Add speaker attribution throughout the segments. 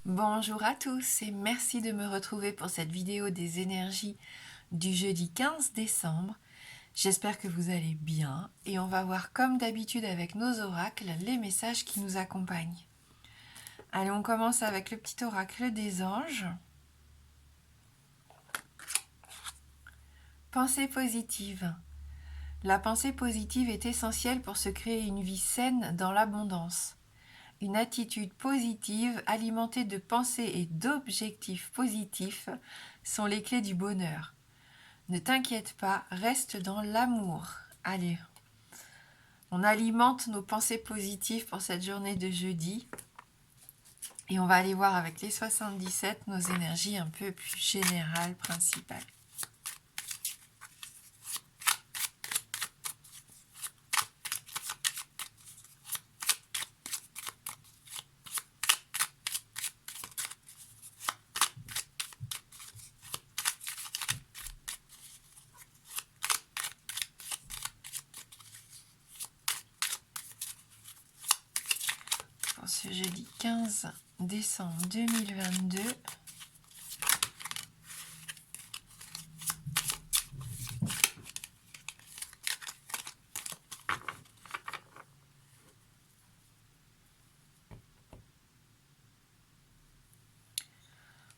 Speaker 1: Bonjour à tous et merci de me retrouver pour cette vidéo des énergies du jeudi 15 décembre. J'espère que vous allez bien et on va voir comme d'habitude avec nos oracles les messages qui nous accompagnent. Allez, on commence avec le petit oracle des anges. Pensée positive. La pensée positive est essentielle pour se créer une vie saine dans l'abondance. Une attitude positive alimentée de pensées et d'objectifs positifs sont les clés du bonheur. Ne t'inquiète pas, reste dans l'amour. Allez, on alimente nos pensées positives pour cette journée de jeudi. Et on va aller voir avec les 77 nos énergies un peu plus générales, principales. Pour ce jeudi 15 décembre 2022.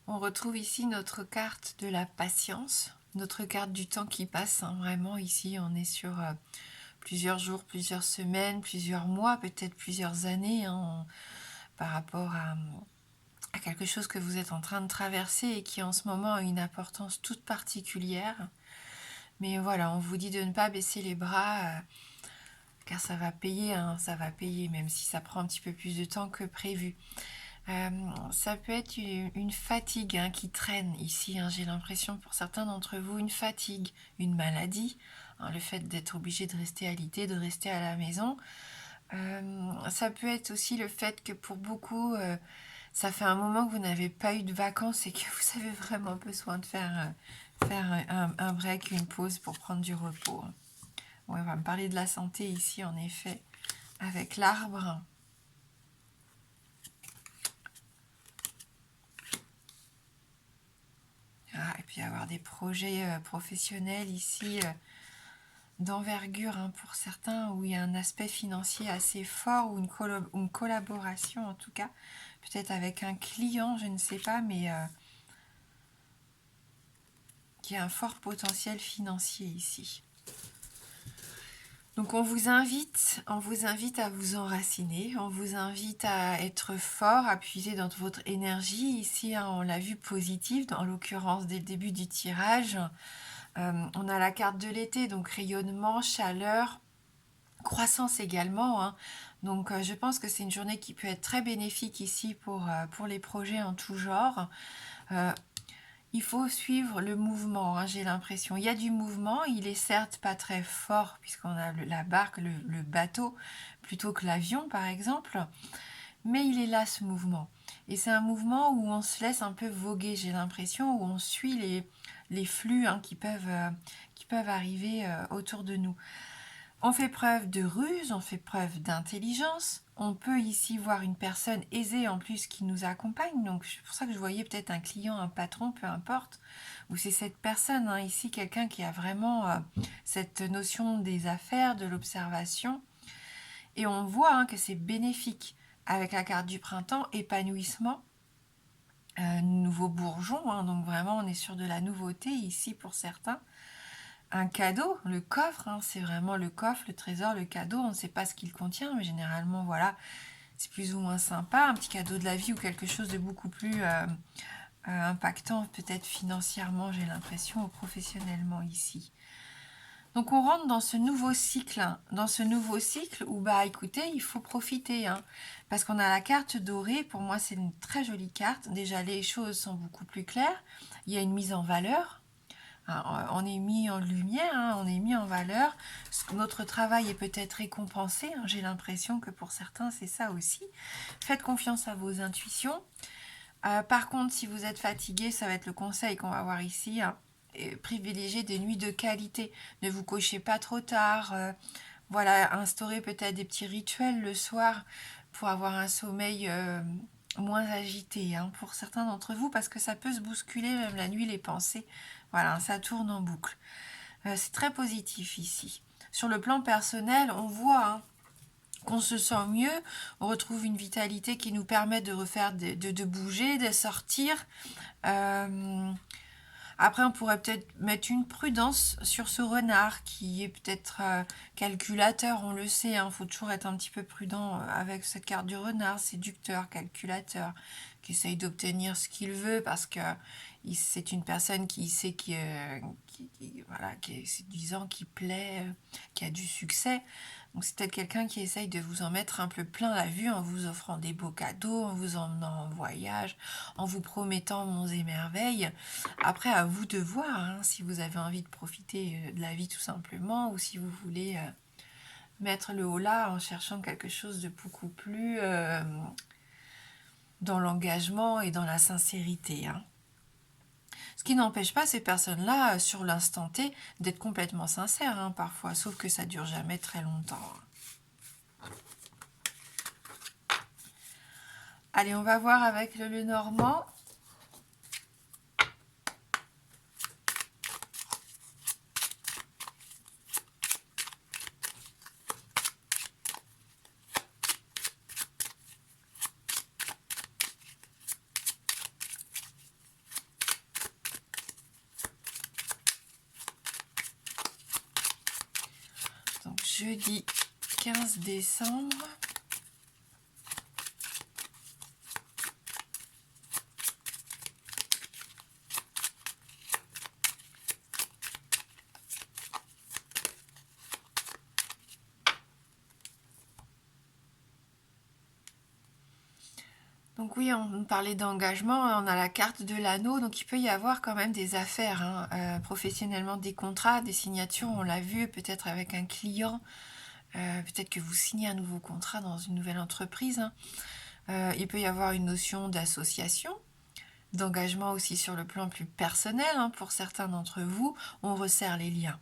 Speaker 1: On retrouve ici notre carte de la patience, notre carte du temps qui passe. Vraiment, ici, on est sur plusieurs jours, plusieurs semaines, plusieurs mois, peut-être plusieurs années, par rapport à quelque chose que vous êtes en train de traverser et qui en ce moment a une importance toute particulière. Mais voilà, on vous dit de ne pas baisser les bras, car ça va payer, même si ça prend un petit peu plus de temps que prévu. Ça peut être une fatigue qui traîne ici, j'ai l'impression pour certains d'entre vous, une fatigue, une maladie, le fait d'être obligé de rester alité, de rester à la maison. Ça peut être aussi le fait que pour beaucoup, ça fait un moment que vous n'avez pas eu de vacances et que vous avez vraiment besoin de faire un break, une pause pour prendre du repos. Ouais, on va me parler de la santé ici, en effet, avec l'arbre. Et puis avoir des projets professionnels ici d'envergure pour certains, où il y a un aspect financier assez fort, ou une collaboration en tout cas, peut-être avec un client, je ne sais pas, mais qui a un fort potentiel financier ici. Donc on vous invite à vous enraciner, on vous invite à être fort, à puiser dans votre énergie. Ici, on l'a vu positive, en l'occurrence dès le début du tirage. On a la carte de l'été, donc rayonnement, chaleur, croissance également. Donc je pense que c'est une journée qui peut être très bénéfique ici pour les projets en tout genre. Il faut suivre le mouvement, j'ai l'impression. Il y a du mouvement, il est certes pas très fort puisqu'on a la barque, le bateau, plutôt que l'avion par exemple, mais il est là ce mouvement. Et c'est un mouvement où on se laisse un peu voguer, j'ai l'impression, où on suit les flux qui peuvent arriver autour de nous. On fait preuve de ruse, on fait preuve d'intelligence. On peut ici voir une personne aisée en plus qui nous accompagne. Donc c'est pour ça que je voyais peut-être un client, un patron, peu importe. Ou c'est cette personne ici, quelqu'un qui a vraiment cette notion des affaires, de l'observation. Et on voit que c'est bénéfique avec la carte du printemps, épanouissement, nouveau bourgeon. Donc vraiment on est sur de la nouveauté ici pour certains. Un cadeau, le coffre, c'est vraiment le coffre, le trésor, le cadeau, on ne sait pas ce qu'il contient, mais généralement, voilà, c'est plus ou moins sympa, un petit cadeau de la vie ou quelque chose de beaucoup plus impactant, peut-être financièrement, j'ai l'impression, ou professionnellement ici. Donc on rentre dans ce nouveau cycle, où, écoutez, il faut profiter, parce qu'on a la carte dorée, pour moi c'est une très jolie carte, déjà les choses sont beaucoup plus claires, il y a une mise en valeur, on est mis en lumière, on est mis en valeur. Notre travail est peut-être récompensé. J'ai l'impression que pour certains, c'est ça aussi. Faites confiance à vos intuitions. Par contre, si vous êtes fatigué, ça va être le conseil qu'on va voir ici. Privilégiez des nuits de qualité. Ne vous couchez pas trop tard. Voilà, instaurez peut-être des petits rituels le soir pour avoir un sommeil moins agité, hein, pour certains d'entre vous, parce que ça peut se bousculer même la nuit, les pensées. Voilà, ça tourne en boucle. C'est très positif ici. Sur le plan personnel, on voit, hein, qu'on se sent mieux, on retrouve une vitalité qui nous permet de refaire, de bouger, de sortir. Euh, Après, on pourrait peut-être mettre une prudence sur ce renard qui est peut-être calculateur, on le sait, hein, faut toujours être un petit peu prudent avec cette carte du renard, séducteur, calculateur, qui essaye d'obtenir ce qu'il veut parce que c'est une personne qui sait voilà, qui est séduisant, qui plaît, qui a du succès. Donc c'est peut-être quelqu'un qui essaye de vous en mettre un peu plein la vue en vous offrant des beaux cadeaux, en vous emmenant en voyage, en vous promettant monts et merveilles. Après, à vous de voir, hein, si vous avez envie de profiter de la vie tout simplement, ou si vous voulez mettre le haut là en cherchant quelque chose de beaucoup plus dans l'engagement et dans la sincérité, hein. Ce qui n'empêche pas ces personnes-là, sur l'instant T, d'être complètement sincères, hein, parfois, sauf que ça dure jamais très longtemps. Allez, on va voir avec le Lenormand. Donc, jeudi 15 décembre. Donc oui, on parlait d'engagement, on a la carte de l'anneau, donc il peut y avoir quand même des affaires, hein, professionnellement, des contrats, des signatures, on l'a vu, peut-être avec un client, peut-être que vous signez un nouveau contrat dans une nouvelle entreprise, hein. Il peut y avoir une notion d'association, d'engagement aussi sur le plan plus personnel, hein, pour certains d'entre vous, on resserre les liens.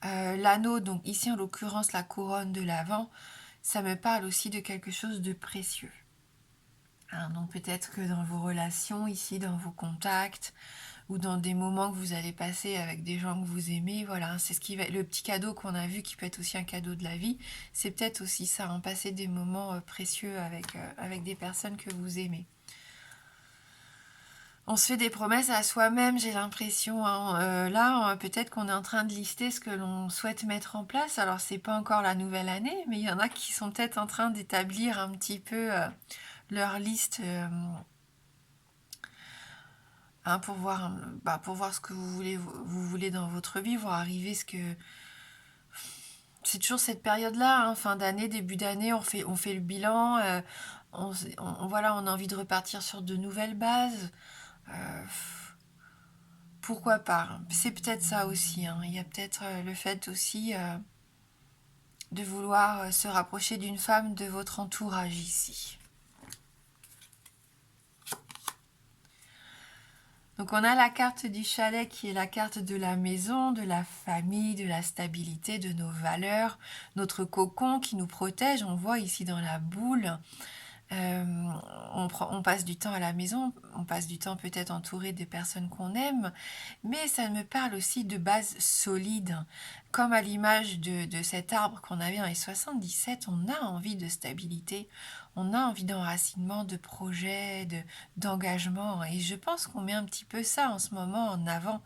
Speaker 1: L'anneau, donc ici en l'occurrence la couronne de l'Avent, ça me parle aussi de quelque chose de précieux. Hein, donc peut-être que dans vos relations, ici, dans vos contacts, ou dans des moments que vous allez passer avec des gens que vous aimez, voilà, c'est ce qui va, le petit cadeau qu'on a vu qui peut être aussi un cadeau de la vie, c'est peut-être aussi ça, hein, passer des moments précieux avec des personnes que vous aimez. On se fait des promesses à soi-même, j'ai l'impression, hein. Là, peut-être qu'on est en train de lister ce que l'on souhaite mettre en place. Alors, c'est pas encore la nouvelle année, mais il y en a qui sont peut-être en train d'établir un petit peu leur liste, hein, pour voir ce que vous voulez dans votre vie, voir arriver ce que... C'est toujours cette période-là, hein, fin d'année, début d'année, on fait le bilan, voilà, on a envie de repartir sur de nouvelles bases. Euh, Pourquoi pas? C'est peut-être ça aussi, hein. Il y a peut-être le fait aussi de vouloir se rapprocher d'une femme de votre entourage ici. Donc on a la carte du chalet qui est la carte de la maison, de la famille, de la stabilité, de nos valeurs, notre cocon qui nous protège, on voit ici dans la boule. Euh, on passe du temps à la maison, on passe du temps peut-être entouré des personnes qu'on aime, mais ça me parle aussi de bases solides. Comme à l'image de cet arbre qu'on avait dans les 77, on a envie de stabilité, on a envie d'enracinement, de projet, d'engagement, et je pense qu'on met un petit peu ça en ce moment en avant.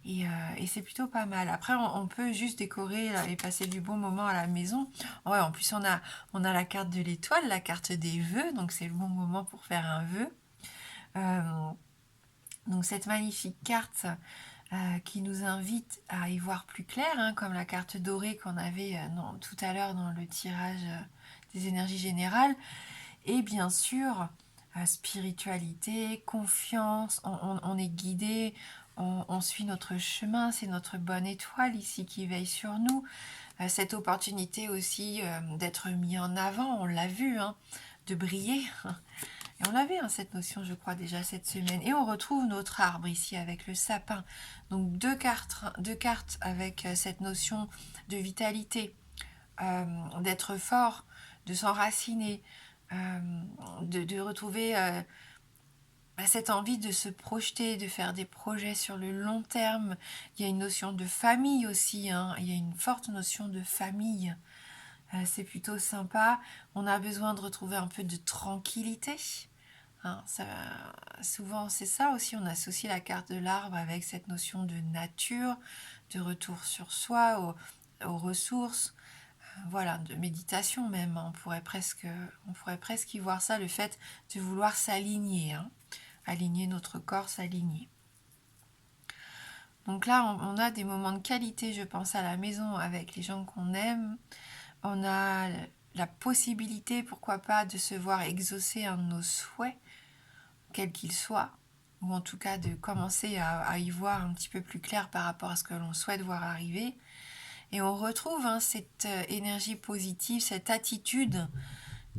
Speaker 1: Et c'est plutôt pas mal. Après, on peut juste décorer et passer du bon moment à la maison. Ouais, en plus, on a la carte de l'étoile, la carte des vœux, donc c'est le bon moment pour faire un vœu. Euh, donc cette magnifique carte qui nous invite à y voir plus clair, hein, comme la carte dorée qu'on avait tout à l'heure dans le tirage des énergies générales. Et bien sûr, spiritualité, confiance, on est guidé, on suit notre chemin, c'est notre bonne étoile ici qui veille sur nous. Cette opportunité aussi d'être mis en avant, on l'a vu, hein, de briller. Et on l'avait, hein, cette notion, je crois, déjà cette semaine. Et on retrouve notre arbre ici avec le sapin. Donc deux cartes avec cette notion de vitalité, d'être fort, de s'enraciner, de retrouver cette envie de se projeter, de faire des projets sur le long terme. Il y a une notion de famille aussi, hein. Il y a une forte notion de famille. C'est plutôt sympa. On a besoin de retrouver un peu de tranquillité. Hein, souvent, c'est ça aussi. On associe la carte de l'arbre avec cette notion de nature, de retour sur soi, aux ressources. Voilà, de méditation même. On pourrait presque y voir ça, le fait de vouloir s'aligner. Hein. Aligner notre corps, s'aligner. Donc là, on a des moments de qualité, je pense, à la maison avec les gens qu'on aime. On a la possibilité, pourquoi pas, de se voir exaucer un de nos souhaits, quel qu'il soit, ou en tout cas de commencer à y voir un petit peu plus clair par rapport à ce que l'on souhaite voir arriver. Et on retrouve cette énergie positive, cette attitude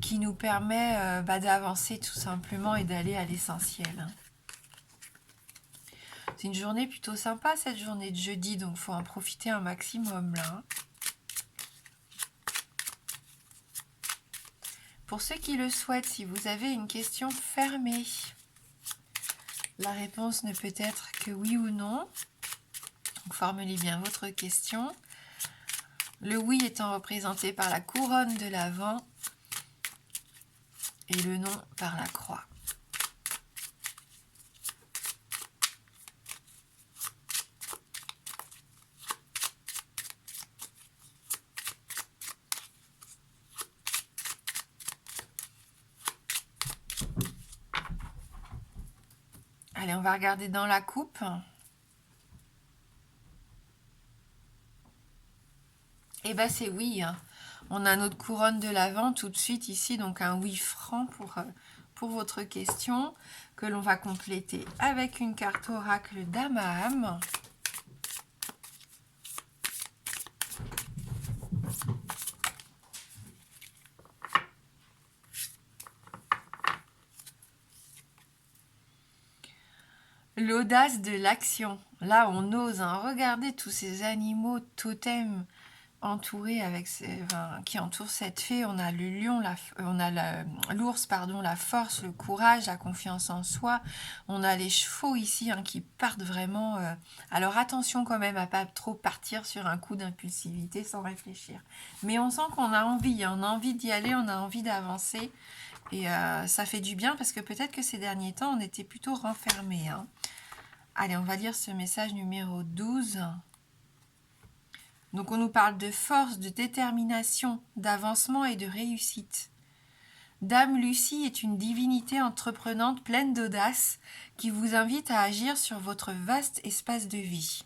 Speaker 1: qui nous permet d'avancer tout simplement et d'aller à l'essentiel. C'est une journée plutôt sympa, cette journée de jeudi, donc il faut en profiter un maximum là. Pour ceux qui le souhaitent, si vous avez une question fermée, la réponse ne peut être que oui ou non. Donc formulez bien votre question. Le oui étant représenté par la couronne de l'Avent et le non par la croix. Allez, on va regarder dans la coupe. Et bien c'est oui. Hein. On a notre couronne de l'Avent tout de suite ici, donc un oui franc pour votre question, que l'on va compléter avec une carte oracle Dame à âme. L'audace de l'action. Là, on ose regarder tous ces animaux totems entourés qui entourent cette fée. On a le lion, l'ours, la force, le courage, la confiance en soi. On a les chevaux ici qui partent vraiment. Alors attention quand même à pas trop partir sur un coup d'impulsivité sans réfléchir. Mais on sent qu'on a envie, on a envie d'y aller, on a envie d'avancer. Et ça fait du bien parce que peut-être que ces derniers temps, on était plutôt renfermés. Hein. Allez, on va lire ce message numéro 12. Donc on nous parle de force, de détermination, d'avancement et de réussite. Dame Lucie est une divinité entreprenante pleine d'audace qui vous invite à agir sur votre vaste espace de vie.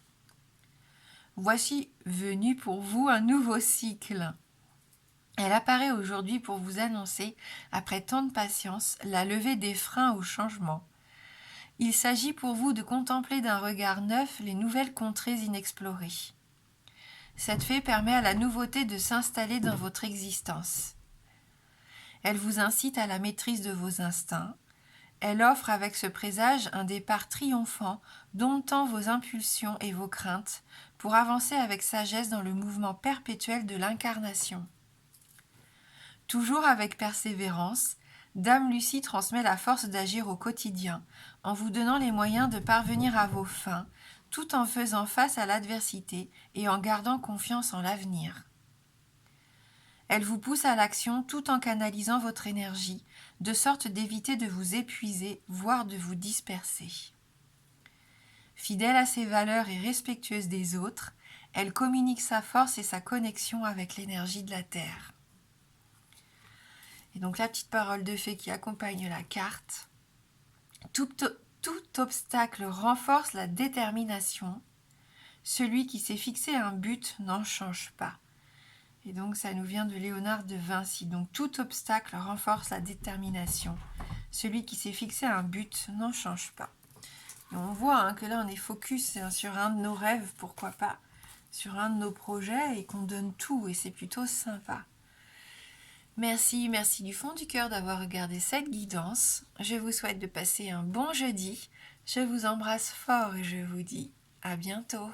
Speaker 1: Voici venu pour vous un nouveau cycle. Elle apparaît aujourd'hui pour vous annoncer, après tant de patience, la levée des freins au changement. Il s'agit pour vous de contempler d'un regard neuf les nouvelles contrées inexplorées. Cette fée permet à la nouveauté de s'installer dans votre existence. Elle vous incite à la maîtrise de vos instincts. Elle offre avec ce présage un départ triomphant, domptant vos impulsions et vos craintes, pour avancer avec sagesse dans le mouvement perpétuel de l'incarnation. Toujours avec persévérance, Dame Lucie transmet la force d'agir au quotidien, en vous donnant les moyens de parvenir à vos fins, tout en faisant face à l'adversité et en gardant confiance en l'avenir. Elle vous pousse à l'action tout en canalisant votre énergie, de sorte d'éviter de vous épuiser, voire de vous disperser. Fidèle à ses valeurs et respectueuse des autres, elle communique sa force et sa connexion avec l'énergie de la Terre. Et donc la petite parole de fée qui accompagne la carte. Tout obstacle renforce la détermination. Celui qui s'est fixé un but n'en change pas. Et donc ça nous vient de Léonard de Vinci. Donc tout obstacle renforce la détermination. Celui qui s'est fixé un but n'en change pas. Et on voit que là on est focus sur un de nos rêves, pourquoi pas, sur un de nos projets et qu'on donne tout et c'est plutôt sympa. Merci du fond du cœur d'avoir regardé cette guidance. Je vous souhaite de passer un bon jeudi. Je vous embrasse fort et je vous dis à bientôt.